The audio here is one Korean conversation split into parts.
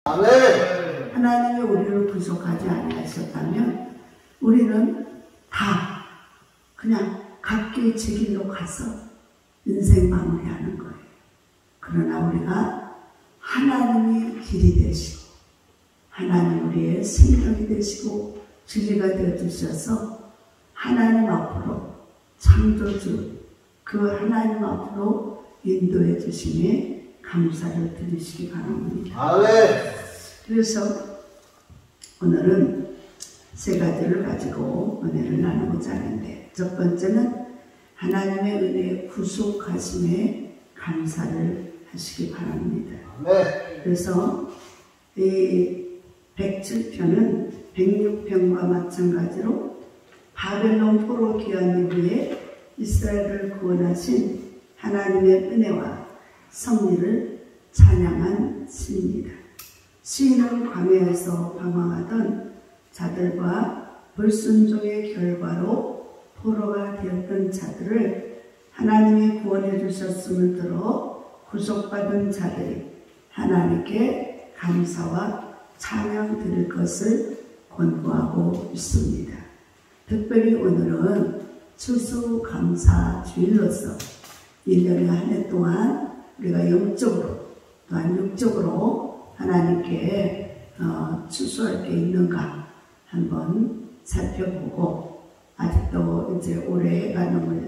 아멘. 하나님이 우리를 구속하지 아니하셨다면 우리는 다 그냥 각기 제 길로 가서 인생 마무리하는 거예요. 그러나 우리가 하나님이 길이 되시고 하나님 우리의 생명이 되시고 진리가 되어주셔서 하나님 앞으로 창조주 그 하나님 앞으로 인도해 주심에 감사를 드리시기 바랍니다. 아멘. 그래서 오늘은 세 가지를 가지고 은혜를 나누고자 하는데, 첫 번째는 하나님의 은혜의 구속하심에 감사를 하시기 바랍니다. 아멘. 그래서 이 107편은 106편과 마찬가지로 바벨론 포로 귀환 이후에 이스라엘을 구원하신 하나님의 은혜와 섭리를 찬양한 시입니다. 시인은 광야에서 방황하던 자들과 불순종의 결과로 포로가 되었던 자들을 하나님이 구원해 주셨음을 들어 구속받은 자들이 하나님께 감사와 찬양 드릴 것을 권고하고 있습니다. 특별히 오늘은 추수감사주일로서 1년의 한 해 동안 우리가 영적으로 또한 육적으로 하나님께 추수할 게 있는가 한번 살펴보고, 아직도 이제 올해가 너무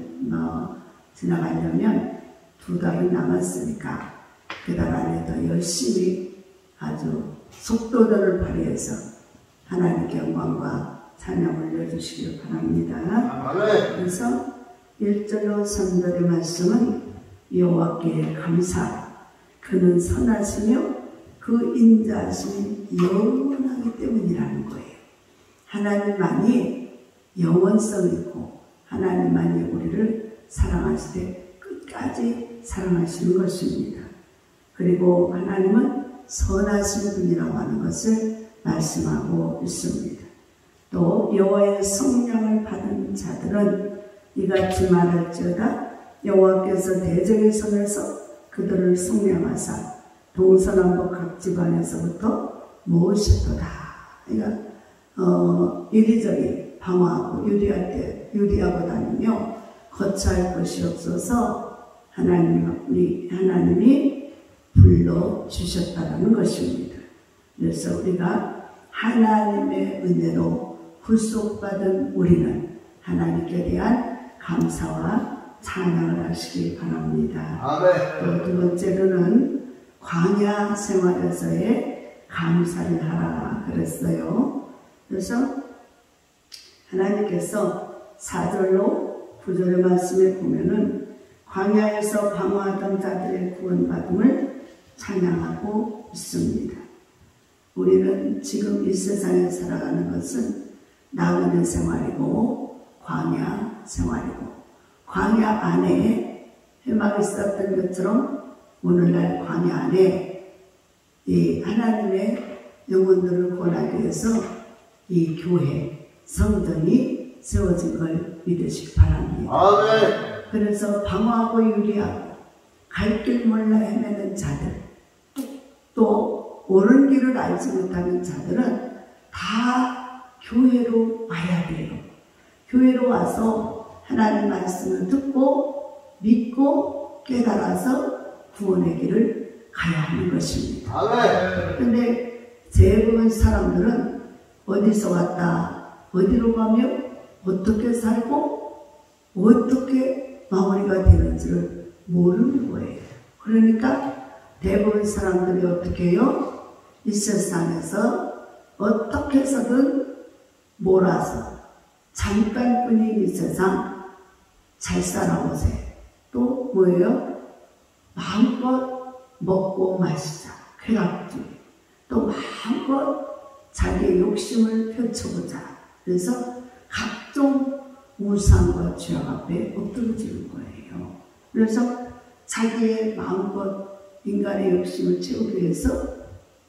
지나가려면 2달이 남았으니까 그 달 안에 더 열심히 아주 속도들을 발휘해서 하나님께 영광과 찬양을 올려주시길 바랍니다. 그래서 1절로 3절의 말씀은 여호와께 감사, 그는 선하시며 그 인자하심이 영원하기 때문이라는 거예요. 하나님만이 영원성이 있고 하나님만이 우리를 사랑하시되 끝까지 사랑하시는 것입니다. 그리고 하나님은 선하신 분이라고 하는 것을 말씀하고 있습니다. 또 여호와의 성령을 받은 자들은 이같이 말할지어다. 여호와께서 대적의 손에서 그들을 성령하사 동서남북 각 지방에서부터 모으셨도다. 그러니까 이리저리 방황하고 유리하고 다니며 거처할 것이 없어서 하나님이 불러주셨다는 것입니다. 그래서 우리가 하나님의 은혜로 구속받은 우리는 하나님께 대한 감사와 찬양을 하시기 바랍니다. 아멘. 또 두 번째로는 광야 생활에서의 감사를 하라 그랬어요. 그래서 하나님께서 4절로 9절의 말씀에 보면은 광야에서 방황하던 자들의 구원받음을 찬양하고 있습니다. 우리는 지금 이 세상에 살아가는 것은 나그네 생활이고 광야 생활이고, 광야 안에 회막이 있었던 것처럼 오늘날 광야 안에 이 하나님의 영혼들을 구원하기 위해서 이 교회, 성전이 세워진 걸 믿으시기 바랍니다. 아멘. 그래서 방황하고 유리하고 갈 길 몰라 헤매는 자들, 또 옳은 길을 알지 못하는 자들은 다 교회로 와야 돼요. 교회로 와서 하나님 말씀을 듣고 믿고 깨달아서 구원의 길을 가야 하는 것입니다. 아멘. 그런데 대부분 사람들은 어디서 왔다, 어디로 가며 어떻게 살고 어떻게 마무리가 되는지를 모르는 거예요. 그러니까 대부분 사람들이 어떻게 해요? 이 세상에서 어떻게 해서든 몰아서 잠깐뿐인 이 세상 잘 살아보세요. 또 뭐예요? 마음껏 먹고 마시자. 쾌락주의. 또 마음껏 자기의 욕심을 펼쳐보자. 그래서 각종 우상과 죄악 앞에 엎드러지는 거예요. 그래서 자기의 마음껏 인간의 욕심을 채우기 위해서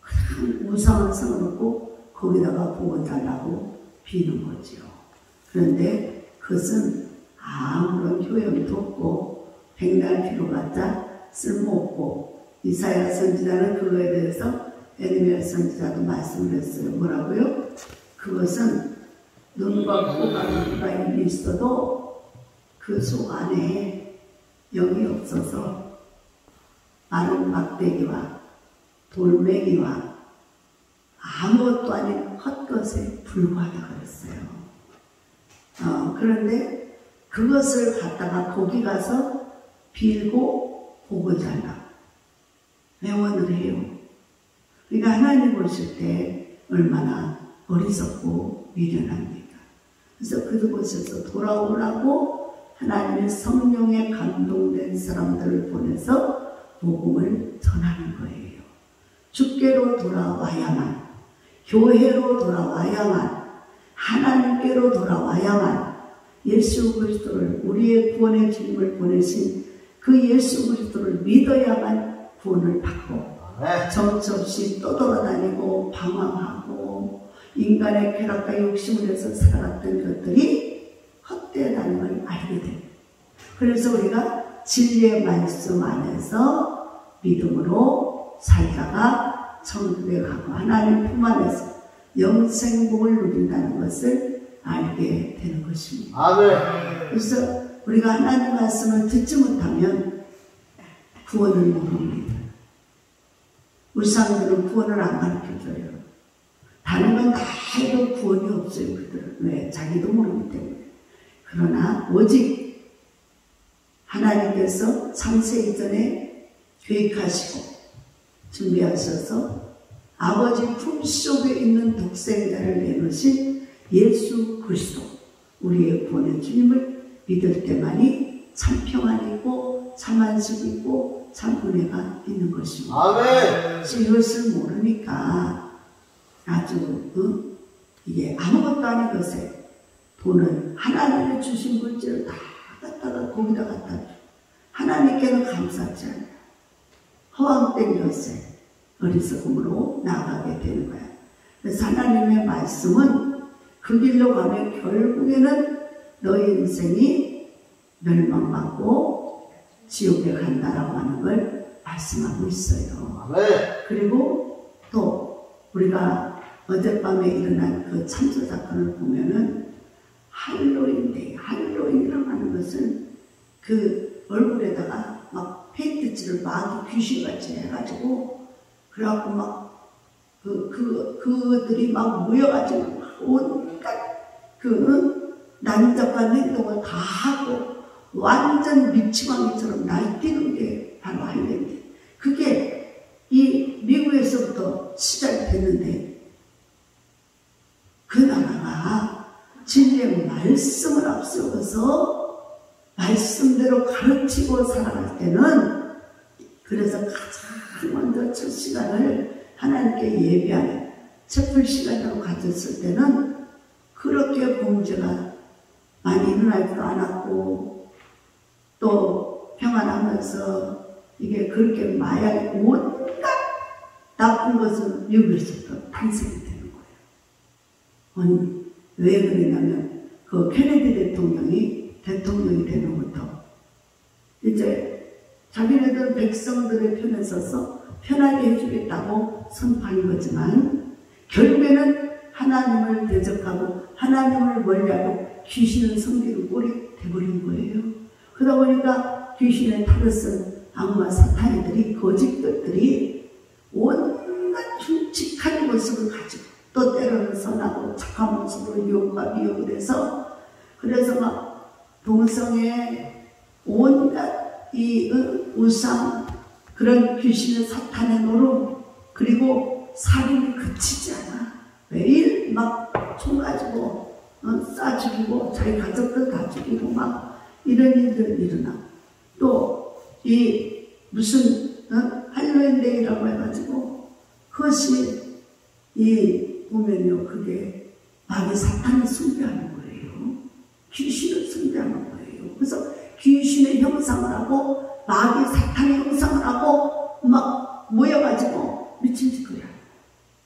큰 우상을 세워놓고 거기다가 구워달라고 비는 거죠. 그런데 그것은 아무런 효용도 없고 백날 비로봤자 쓸모없고, 이사야 선지자는 그거에 대해서 에르미야 선지자도 말씀을 했어요. 뭐라고요? 그것은 눈과 코가 입이 있어도 그 속 안에 영이 없어서 마른 막대기와 돌멩이와 아무것도 아닌 헛것에 불과하다 그랬어요. 그런데 그것을 갖다가 거기 가서 빌고 복을 달라 회원을 해요. 그러니까 하나님 보실 때 얼마나 어리석고 미련합니까? 그래서 그곳에서 돌아오라고 하나님의 성령에 감동된 사람들을 보내서 복음을 전하는 거예요. 주께로 돌아와야만, 교회로 돌아와야만, 하나님께로 돌아와야만 예수 그리스도를, 우리의 구원의 주님을 보내신 그 예수 그리스도를 믿어야만 구원을 받고, 정처없이 떠돌아다니고 방황하고 인간의 쾌락과 욕심을 해서 살아갔던 것들이 헛되다는 걸 알게 됩니다. 그래서 우리가 진리의 말씀 안에서 믿음으로 살다가 천국에 가고 하나님 품 안에서 영생복을 누린다는 것을 알게 되는 것입니다. 아멘. 그래서 우리가 하나님 말씀을 듣지 못하면 구원을 모릅니다. 우리 사람들은 구원을 안 가르쳐줘요. 다른 건 다 해도 구원이 없어요. 그들은. 왜? 자기도 모르기 때문에. 그러나 오직 하나님께서 창세 이전에 계획하시고 준비하셔서 아버지 품속에 있는 독생자를 내놓으신 예수 그리스도, 우리의 구원의 주님을 믿을 때만이 참 평안이고 참 안식이고 참 은혜가 있는 것입니다. 아멘. 이것을 모르니까 아주 이게 아무것도 아닌 것에 돈을 하나님이 주신 물질을 다 갖다가 거기다 갖다 줘. 하나님께는 감사하지 않아요. 허황된 것에 어리석음으로 나아가게 되는 거야. 그래서 하나님의 말씀은 그 길로 가면 결국에는 너의 인생이 멸망받고 지옥에 간다라고 하는 걸 말씀하고 있어요. 그리고 또 우리가 어젯밤에 일어난 그 참사 사건을 보면은 할로윈데이, 할로윈이라고 하는 것은 그 얼굴에다가 막 페인트칠을 막 귀신같이 해가지고 그래갖고 막 그들이 막 모여가지고 온갖 난잡한 행동을 다 하고 완전 미치광이처럼 날뛰는 게 바로 할로윈데, 그게 이 미국에서부터 시작이 됐는데 그 나라가 진리의 말씀을 앞세워서 말씀대로 가르치고 살아갈 때는, 그래서 가장 먼저 첫 시간을 하나님께 예배하는 촛불 시간으로 가졌을 때는 그렇게 범죄가 많이 일어나지도 않았고 또 평안하면서 이게 그렇게 마약 온갖 나쁜 것은 미국에서부터 탄생이 되는 거예요. 왜 그러냐면 그 케네디 대통령이 되는부터 이제 자기네들 백성들의 편에 서서 편하게 해주겠다고 선포한 거지만 결국에는 하나님을 대적하고 하나님을 멀리하고 귀신을 섬기는 꼴이 돼버린 거예요. 그러다 보니까 귀신의 탈을 쓴 악마 사탄이들이, 거짓들이 온갖 흉측한 모습을 가지고 또 때로는 선하고 착한 모습으로 유혹과 미혹을 해서, 그래서 막 동성애 온갖 이 우상, 그런 귀신의 사탄의 노름, 그리고 살인이 그치지 않아. 매일 막 총 가지고 쏴 죽이고 자기 가족들 다 죽이고 막 이런 일들 일어나. 또 이 무슨 할로윈데이라고 해가지고 그것이 이 보면요, 그게 마귀 사탄을 숭배하는 거예요. 귀신을 숭배하는 거예요. 그래서 귀신의 형상을 하고 마귀 사탄의 형상을 하고 막 모여가지고 미친 짓거리야.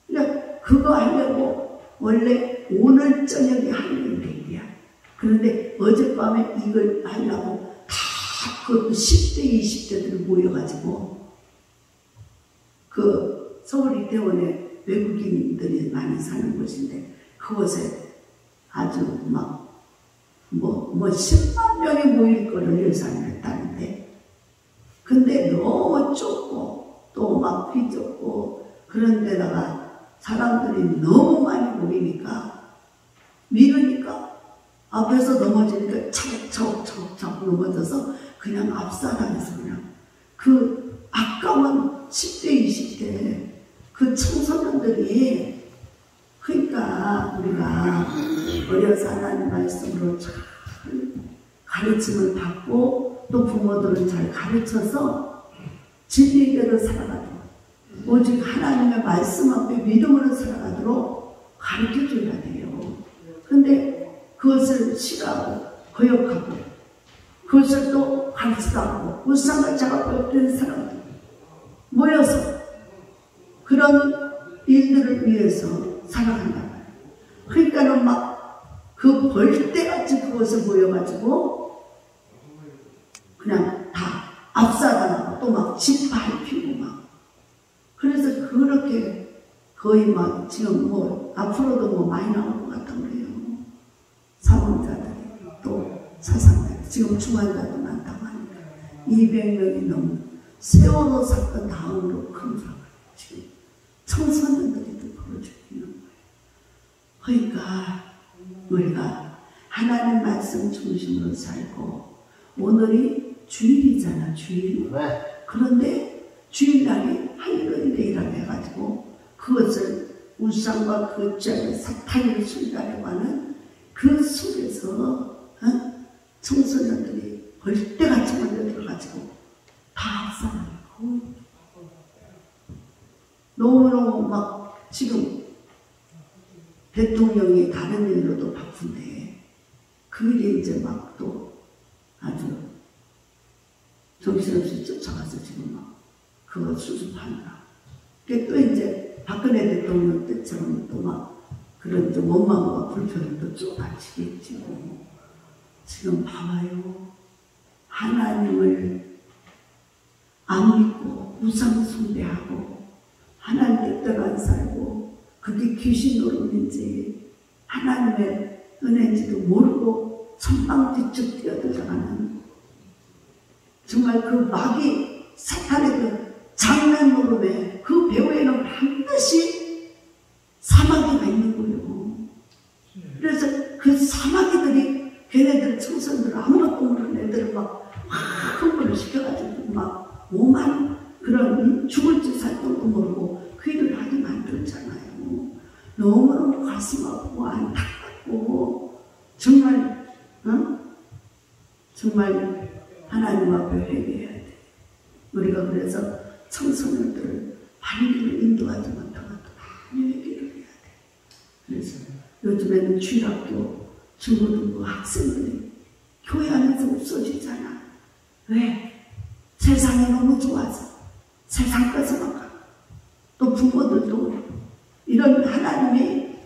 그러니까 그거 하려고 원래 오늘 저녁에 할로윈데이야. 그런데 어젯밤에 이걸 하려고 다 그 10대 20대들 모여가지고 그 서울 이태원에 외국인들이 많이 사는 곳인데 그곳에 아주 막 뭐 10만 명이 모일 거를 예상을 했다는데 근데 너무 좁고 또 막 비좁고 그런 데다가 사람들이 너무 많이 모이니까 미루니까 앞에서 넘어지니까 차곡차곡 넘어져서 그냥 압사당해서 그냥 그 아까운 10대 20대 그 청소년들이 그러니까 우리가 어려서 하나님 말씀으로 잘 가르침을 받고 또 부모들은 잘 가르쳐서 진리대로 살아가도록 오직 하나님의 말씀 앞에 믿음으로 살아가도록 가르쳐줘야 돼요. 근데 그것을 싫어하고 거역하고 그것을 또 가르치라고 우상을 작업할 때 사람들 모여서 그런 일들을 위해서 살아간다 말이에요. 그러니까는 막 그 벌떼같이 그것에 모여가지고 그냥 다 압사당하고 또 막 집 밟히고 막 그래서 그렇게 거의 막 지금 뭐 앞으로도 뭐 많이 나올 것 같다고 그래요. 사망자들이 또 사상자들 지금 중환자도 많다고 하니까 200명이 넘는 세월호 사건 다음으로 큰 사건 지금 청소년들이 또 벌어지고 있는 거예요. 그러니까 우리가 하나님 말씀 중심으로 살고 오늘이 주일이잖아 주일. 그런데 주일날이 할로윈데이라고 해가지고 그것을 우상과 그 죄의 사탄을 순간에 하는 그 속에서 청소년들이 벌떼같이 몰려들어가지고 다 압사하고 너무너무 막 지금 대통령이 다른 일로도 바쁜데 그 일이 이제 막 또 아주 정신없이 쫓아가서 지금 막 그거 수습하느라 또 이제 박근혜 대통령 때처럼 또 막 그런 좀 원망과 불편을 또 쏟아지겠지. 지금 봐봐요. 하나님을 안 믿고 우상 숭배하고 하나님 뜻대로 안 살고 그게 귀신 노릇인지 하나님의 은혜인지도 모르고 천방지축 뛰어들어가는 정말 그 마귀 사탄의 그 장난 노름에 그 배후에는 반드시 사마귀가 있는 거예요. 그래서 그 사마귀들이 걔네들 청소년들 아무것도 모르는 애들을 막 흥분을 시켜가지고 막 오만 그런 죽을지 살 것도 모르고 그 일을 하게 만들잖아요. 너무너무 가슴 아프고 안타깝고 정말 정말 하나님 앞에 회개해야 돼. 우리가 그래서 청소년들을 바른 길로 인도하지 못하고 또 많이 회개를 해야 돼. 그래서 요즘에는 주일학교 중고등부 학생들이 교회 안에서 없어지잖아. 왜? 세상이 너무 좋아서 세상 뺏어만 가고 또 부모들도 이런 하나님이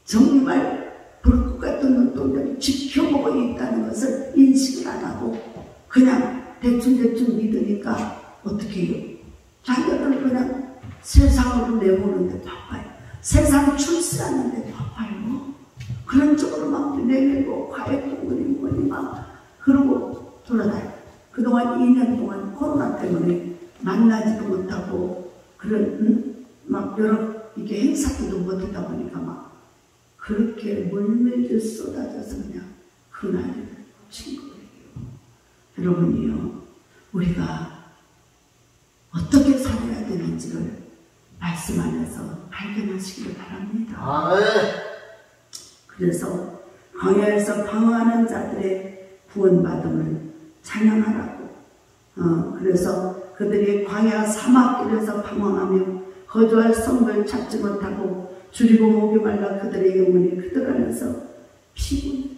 정말 불꽃 같은 눈동자를 지켜보고 있다는 것을 인식을 안 하고 그냥 대충 믿으니까 어떻게 해요? 자녀를 그냥 세상으로 내보는데 바빠요. 세상 출세하는데 바빠요. 그런 쪽으로 막 내밀고 과외 공부니 뭐니 막 그러고 돌아다녀요. 그동안 2년 동안 코로나 때문에 만나지도 못하고 그런 막 여러 이게 행사도 못하다 보니까 막 그렇게 물밀듯 쏟아져서 그냥 그날을 친 거예요. 여러분이요, 우리가 어떻게 살아야 되는지를 말씀 안에서 발견하시기를 바랍니다. 그래서 광야에서 방황하는 자들의 구원받음을 찬양하라고. 그래서 그들이 광야 사막길에서 방황하며 거주할 성을 찾지 못하고 줄이고 목이 말라 그들의 영혼이 그들 안에서 피곤해.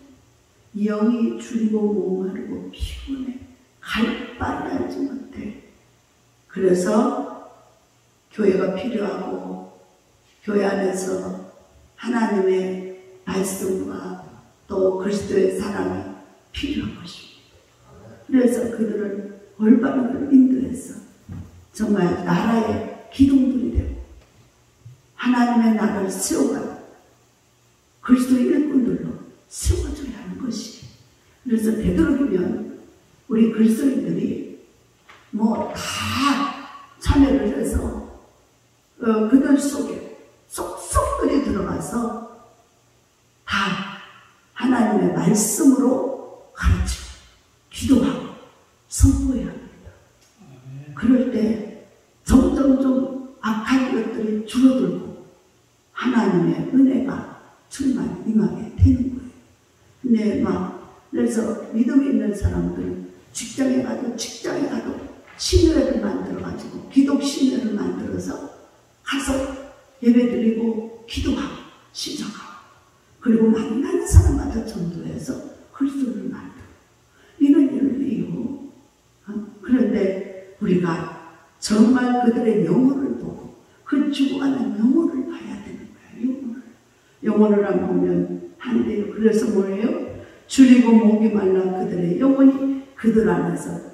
영이 줄이고 목마르고 피곤해. 갈 바를 알지 못해. 그래서 교회가 필요하고 교회 안에서 하나님의 말씀과 또 그리스도의 사랑이 필요한 것입니다. 그래서 그들을 올바른 길로 인도해서 정말 나라의 기둥들이 되고 하나님의 나라를 세워가 그리스도 일꾼들로 세워줘야 하는 것이. 그래서 되도록이면 우리 그리스도인들이 뭐 다 참여를 해서 그들 속에 쏙쏙들이 들어가서 다 하나님의 말씀으로 가르치고 기도하고 선포해야 합니다. 그럴 때 점점 좀 악한 것들이 줄어들고 하나님의 은혜가 정말 임하게 되는 거예요. 근데 그래서 믿음 있는 사람들은 직장에 가도 신뢰를 만들어가지고 기독 신뢰를 만들어서 가서 예배드리고 기도하고 시작하고 그리고 만난 사람마다 전도해서 그리스도를 만들고 이런 일을 해요. 그런데 우리가 정말 그들의 영혼을 보고 그 죽어가는 영혼을 봐야 되는 거야. 영혼을 안 보면 안 돼요. 그래서 뭐예요? 줄이고 목이 말라 그들의 영혼이 그들 안에서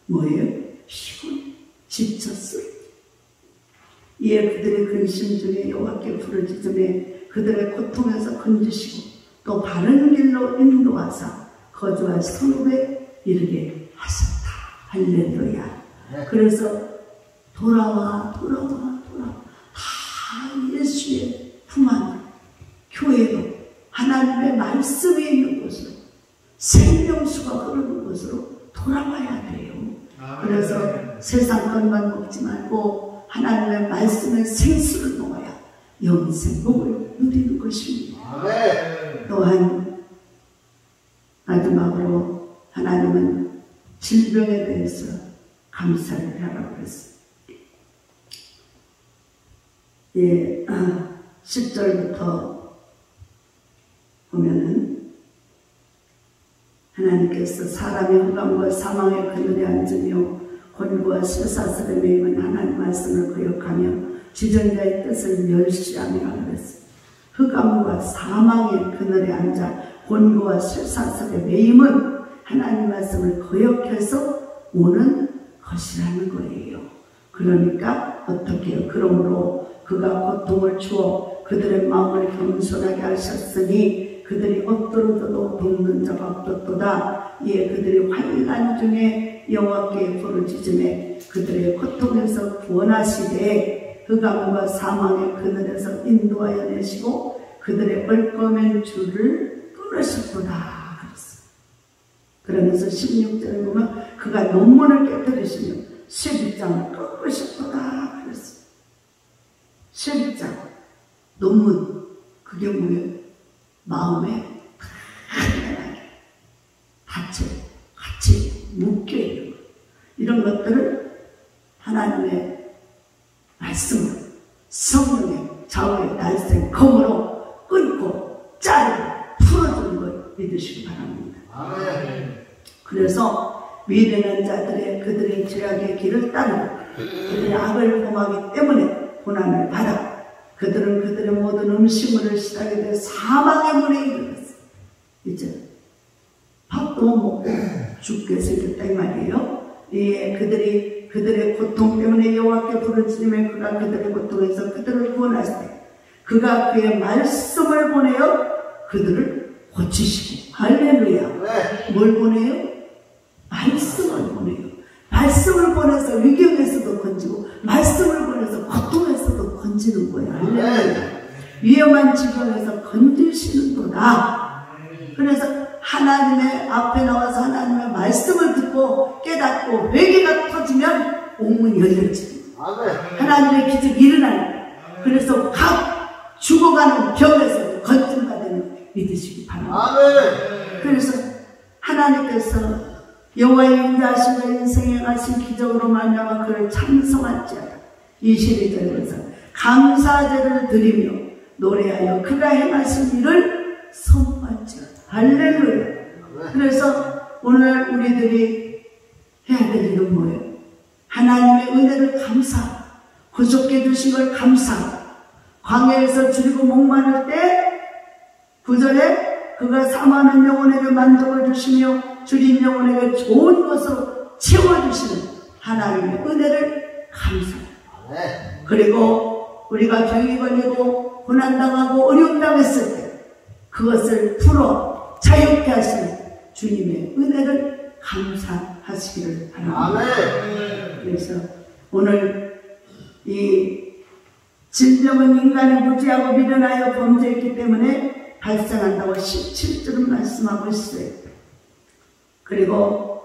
뭐예요? 피곤 지쳤을 이에 그들의 근심 중에 여호와께 부르짖음에 그들의 고통에서 건지시고 또 바른 길로 인도하사 거주할 성읍에 이르게 하셨다. 할렐루야. 그래서 돌아와 다 예수의 품 안으로 교회로 하나님의 말씀이 있는 곳으로 생명수가 흐르는 곳으로 돌아와야 돼요. 그래서 세상 것만 먹지 말고 하나님의 말씀의 생수를 먹어야 영생복을 누리는 것입니다. 또한 마지막으로 하나님은 질병에 대해서 감사를 하라고 했어요. 10절부터 보면은 하나님께서 사람의 흑암과 사망의 그늘에 앉으며 곤고와 쇠사슬에 매임은 하나님 말씀을 거역하며 지존자의 뜻을 멸시하며 그랬어요. 흑암과 사망의 그늘에 앉아 곤고와 쇠사슬에 매임은 하나님 말씀을 거역해서 오는 것이라는 거예요. 그러니까 어떻게 해요? 그러므로 그가 고통을 주어 그들의 마음을 겸손하게 하셨으니 그들이 엎드러져도 돕는 자가 없었도다. 이에 그들이 환난 중에 여호와께 부르짖음에 그들의 고통에서 구원하시되 흑암과 사망의 그늘에서 인도하여 내시고 그들의 얽매인 줄을 끊으셨구나 그랬어요. 그러면서 16절에 보면 그가 논문을 깨뜨리시며 쇠빗장을 꺾으셨구나 그랬어요. 쇠빗장, 논문, 그게 뭐예요? 마음에 같이 묶여있는 것. 이런 것들을 하나님의 말씀으로 성령의 좌우의 날쌘 검으로 끊고 자르고 풀어주는 걸 믿으시기 바랍니다. 그래서 미련한 자들의 그들의 죄악의 길을 따르고 그들의 악을 범하기 때문에 고난을 받아 그들은 그들의 모든 음식물을 시다게 돼 사망의 문에 이르렀어요. 이제 밥도 먹고 죽게 생겼다 이 말이에요. 예, 그들이 그들의 고통 때문에 여호와께 부르짖으면 그가 그들의 고통에서 그들을 구원하실 때 그가 그의 말씀을 보내어 그들을 고치시고 할렐루야. 뭘 보내요? 말씀을 보내요. 말씀을 보내서 위경에서도 건지고 말씀을 보내서 고통에서도 건지는 거야. 할렐루야. 위험한 지경에서 건지시는도다. 그래서 하나님의 앞에 나와서 하나님의 말씀을 듣고 깨닫고 회개가 터지면 옥문이 열려집니다. 하나님의 기적이 일어나는. 그래서 각 죽어가는 병에서 건진받는 믿으시기 바랍니다. 그래서 하나님께서 여호와의 인자하심과 인생에 가신 기적으로 말미암아 그를 찬송할지어다. 22절에서 감사제를 드리며 노래하여 그가 행하신 일을 선포할지어다. 할렐루야. 그래서 오늘 우리들이 해야 될 일은 뭐예요? 하나님의 은혜를 감사하고 구속해 주신 걸 감사하고 광야에서 줄이고 목마를 때 9절에 그가 사모하는 영혼에게 만족을 주시며 줄인 영혼에게 좋은 것으로 채워주시는 하나님의 은혜를 감사해요. 그리고 우리가 병이 걸리고 고난당하고 어려움 당했을 때 그것을 풀어 자유케 하시는 주님의 은혜를 감사하시기를 바랍니다. 아멘. 그래서 오늘 이 질병은 인간이 무지하고 미련하여 범죄했기 때문에 발생한다고 17절은 말씀하고 있어요. 그리고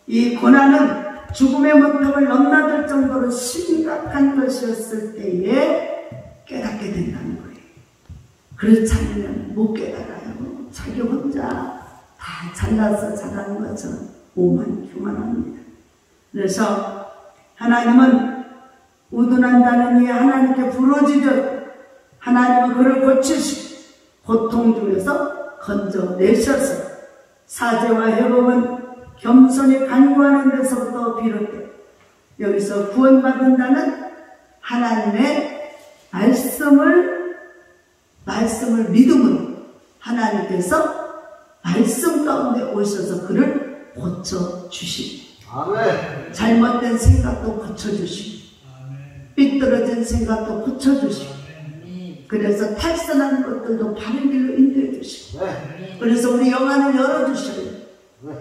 이 고난은 죽음의 문턱을 넘나들 정도로 심각한 것이었을 때에 깨닫게 된다는 거예요. 그렇지 않으면 못 깨달아요. 자기 혼자 다 잘나서 잘하는 것처럼 오만교만합니다. 그래서 하나님은 우둔한다는 이에 하나님께 부러지듯 하나님은 그를 고치시고 고통 중에서 건져내셔서 사죄와 회복은 겸손히 간구하는 데서부터 비롯돼 여기서 구원받는다는 하나님의 말씀을 믿음으로 하나님께서 말씀 가운데 오셔서 그를 고쳐주시고 잘못된 생각도 고쳐주시고 삐뚤어진 생각도 고쳐주시고 그래서 탈선하는 것들도 바른 길로 인도해 주시고 그래서 우리 영안을 열어주셔요.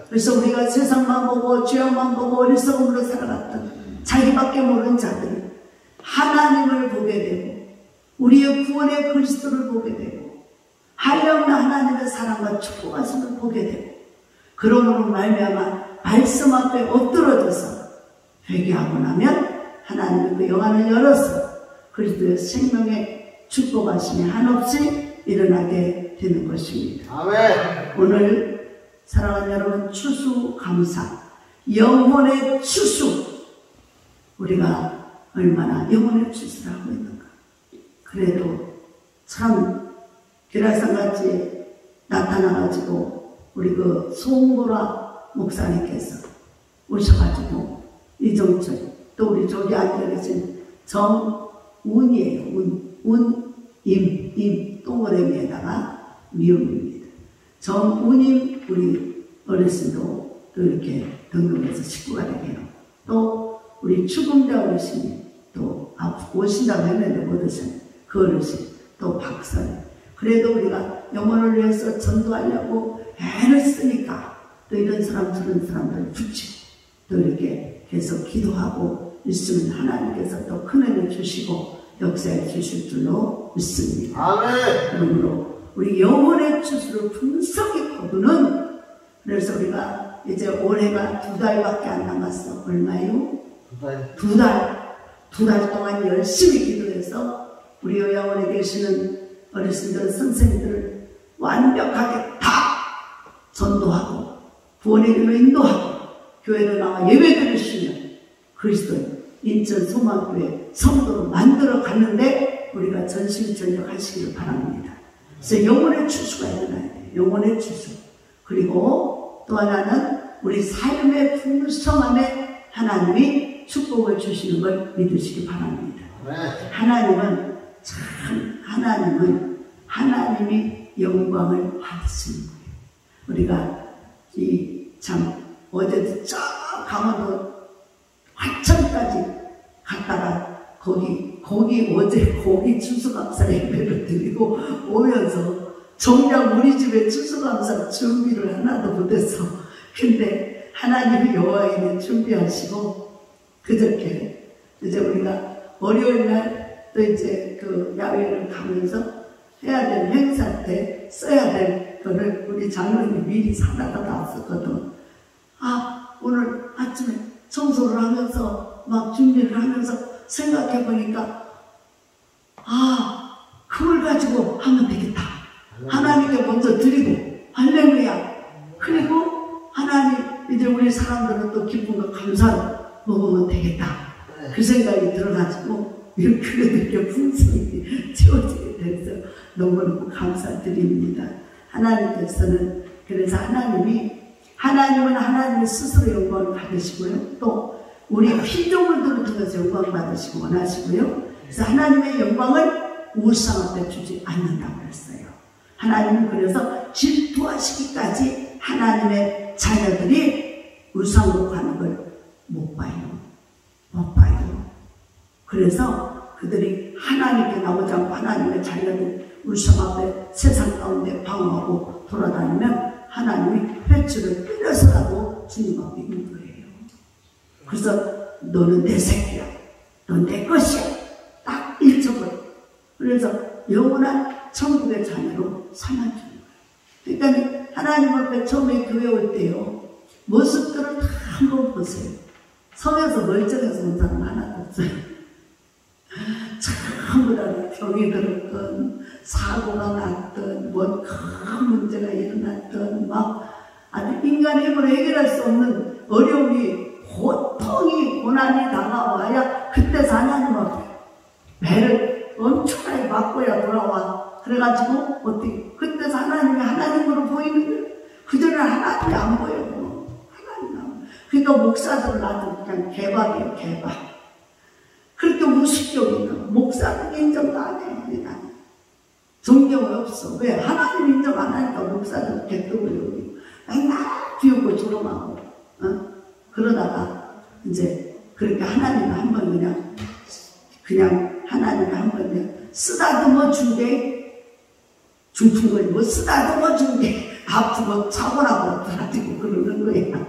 그래서 우리가 세상만 보고 죄악만 보고 어리석음으로 살아갔던 자기밖에 모르는 자들이 하나님을 보게 되고 우리의 구원의 그리스도를 보게 되고 한량없는 하나님의 사랑과 축복하심을 보게 되고 그러므로 말미암아 말씀 앞에 엎드러져서 회개하고 나면 하나님의 그 영안을 열어서 그리스도의 생명의 축복하심이 한없이 일어나게 되는 것입니다. 아멘. 오늘 사랑하는 여러분, 추수감사, 영혼의 추수. 우리가 얼마나 영혼의 추수를 하고 있는가. 그래도 참 계란상같이 나타나가지고 우리 그 송보라 목사님께서 오셔가지고 이정철 또 우리 저기 앉아계신 정운이에요. 임 동그라미에다가 미음입니다. 정운임 우리 어르신도 또 이렇게 등록해서 식구가 되게요. 또 우리 추금자 어르신이 또 오신다고 했는데 못 오셨네. 그 어르신 또 박사님. 그래도 우리가 영혼을 위해서 전도하려고 애를 쓰니까 또 이런 사람 저런 사람들 붙이고 또 이렇게 계속 기도하고 있으면 하나님께서 또 큰 은혜를 주시고 역사해 주실 줄로 믿습니다. 아멘. 그러므로 우리 영혼의 추수를 분석히 거두는 그래서 우리가 이제 올해가 2달밖에 안 남았어. 얼마요? 2달. 2달 동안 열심히 기도해서 우리 요양원에 계시는 어르신들, 선생님들을 완벽하게 다 전도하고 구원의 길로 인도하고 교회로 나와 예배드릴 수 있는 그리스도의 인천 소망교회 성도로 만들어 갔는데 우리가 전심전력 하시기를 바랍니다. 그래서 영혼의 추수가 일어나야 돼요. 영혼의 추수. 그리고 또 하나는 우리 삶의 풍성함에 하나님이 축복을 주시는 걸 믿으시기 바랍니다. 하나님은 참 하나님이 영광을 받으시는 거예요. 우리가 참 어제도 저 강원도 화천까지 갔다가 거기 어제 고기 추수감사 예배를 드리고 오면서 정작 우리 집에 추수감사 준비를 하나도 못했어. 근데 하나님이 여호와에게 준비하시고 그저께 이제 우리가 월요일날 또 이제 그 야외를 가면서 해야 될 행사 때 써야 될 거를 우리 장로님이 미리 사다가 놨었거든. 오늘 아침에 청소를 하면서 막 준비를 하면서 생각해 보니까 그걸 가지고 하면 되겠다. 하나님께 먼저 드리고 할렐루야. 그리고 하나님 이제 우리 사람들은 또 기쁨과 감사로 먹으면 되겠다. 그 생각이 들어가지고 이렇게 풍성히 채워지게 돼서 너무너무 감사드립니다. 하나님께서는 그래서 하나님은 하나님의 스스로 영광을 받으시고요. 또 우리 피조물들을 통해서 영광을 받으시고 원하시고요. 그래서 하나님의 영광을 우상 앞에 주지 않는다고 했어요. 하나님은 그래서 질투하시기까지 하나님의 자녀들이 우상으로 가는 걸 못 봐요. 그래서 그들이 하나님께 나오지 않고 하나님의 자녀들 울성 앞에 세상 가운데 방황하고 돌아다니면 하나님이 회초를 때려서라도 주님 앞에 있는 거예요. 그래서 너는 내 새끼야. 넌 내 것이야. 딱 일적으로. 그래서 영원한 천국의 자녀로 삼아주는 거예요. 그러니까 하나님 앞에 처음에 교회 올 때요. 모습들을 다 한번 보세요. 성에서 멀쩡해서 온 사람 하나도 없어요. 전부 다 병이 들었던 사고가 났던 뭐 큰 문제가 일어났던 막 아주 인간의 힘으로 해결할 수 없는 어려움이 고통이 고난이 다가와야 그때 하나님 앞에 배를 엄청나게 맞고야 돌아와. 그래가지고 어떻게 그때 하나님이 하나님으로 보이는 거예요. 그전에는 하나님이 안 보여요. 하나님 안 보여요. 그러니까 목사들은 아주 그냥 개박이에요. 개박. 그렇게 우습게 여기니까 목사는 인정도 안 해요. 그냥 존경은 없어. 왜? 하나님 인정 안 하니까 목사들 개떡을 여기고 맨날 비웃고 조롱하고 그러다가 이제 그렇게 하나님을 한번 그냥 하나님을 한번 그냥 쓰다듬어 준게 중풍걸리고 쓰다듬어 준게 아프고 차고나고 들어가지고 그러는 거야.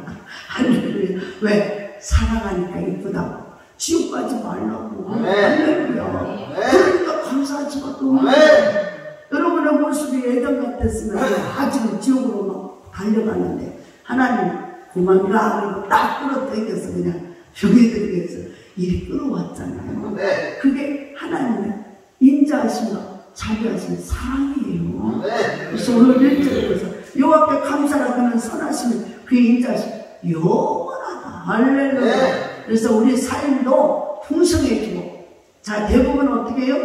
할렐루야. 왜? 사랑하니까 이쁘다고. 지옥 가지 말라고. 할렐루야. 그러니까 감사하지만 또 여러분의 모습이 예전 같았으면 아직은 지옥으로 막 달려가는데 하나님 고만가 그리고 딱 끌어당겨서 그냥 병에들에게서 일이 끌어왔잖아요. 그게 하나님의 인자하심과 자비하심 사랑이에요. 그래서 오늘 1절에서 여호와께 감사라 그는 선하심이 그의 인자하심 영원하다. 할렐루야. 그래서 우리 삶도 풍성해지고 자 대부분 어떻게 해요?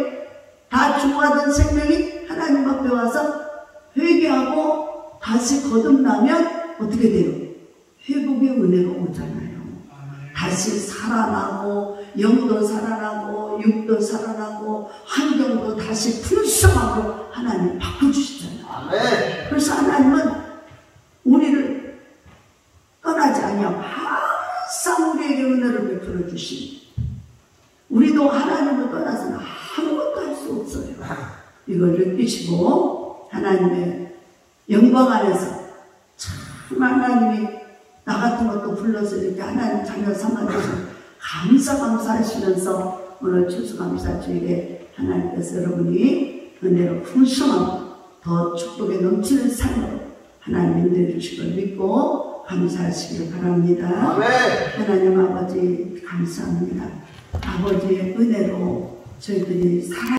다 죽어가던 생명이 하나님 앞에 와서 회개하고 다시 거듭나면 어떻게 돼요? 회복의 은혜가 오잖아요. 다시 살아나고 영도 살아나고 육도 살아나고 환경도 다시 풍성하고 하나님 바꿔주시잖아요. 그래서 하나님은 우리를 떠나지 아니하고 항상 우리에게 은혜를 베풀어 주시니 우리도 하나님을 떠나서는 아무것도 할 수 없어요. 이걸 느끼시고 하나님의 영광 안에서 참 하나님이 나 같은 것도 불러서 이렇게 하나님 자녀 삼아주셔서 감사하시면서 오늘 추수감사주일에 하나님께서 여러분이 은혜로 풍성하고 더 축복에 넘치는 삶으로 하나님 인도해 주실 걸 믿고 감사하시길 바랍니다. 하나님 아버지 감사합니다. 아버지의 은혜로 저희들이 살아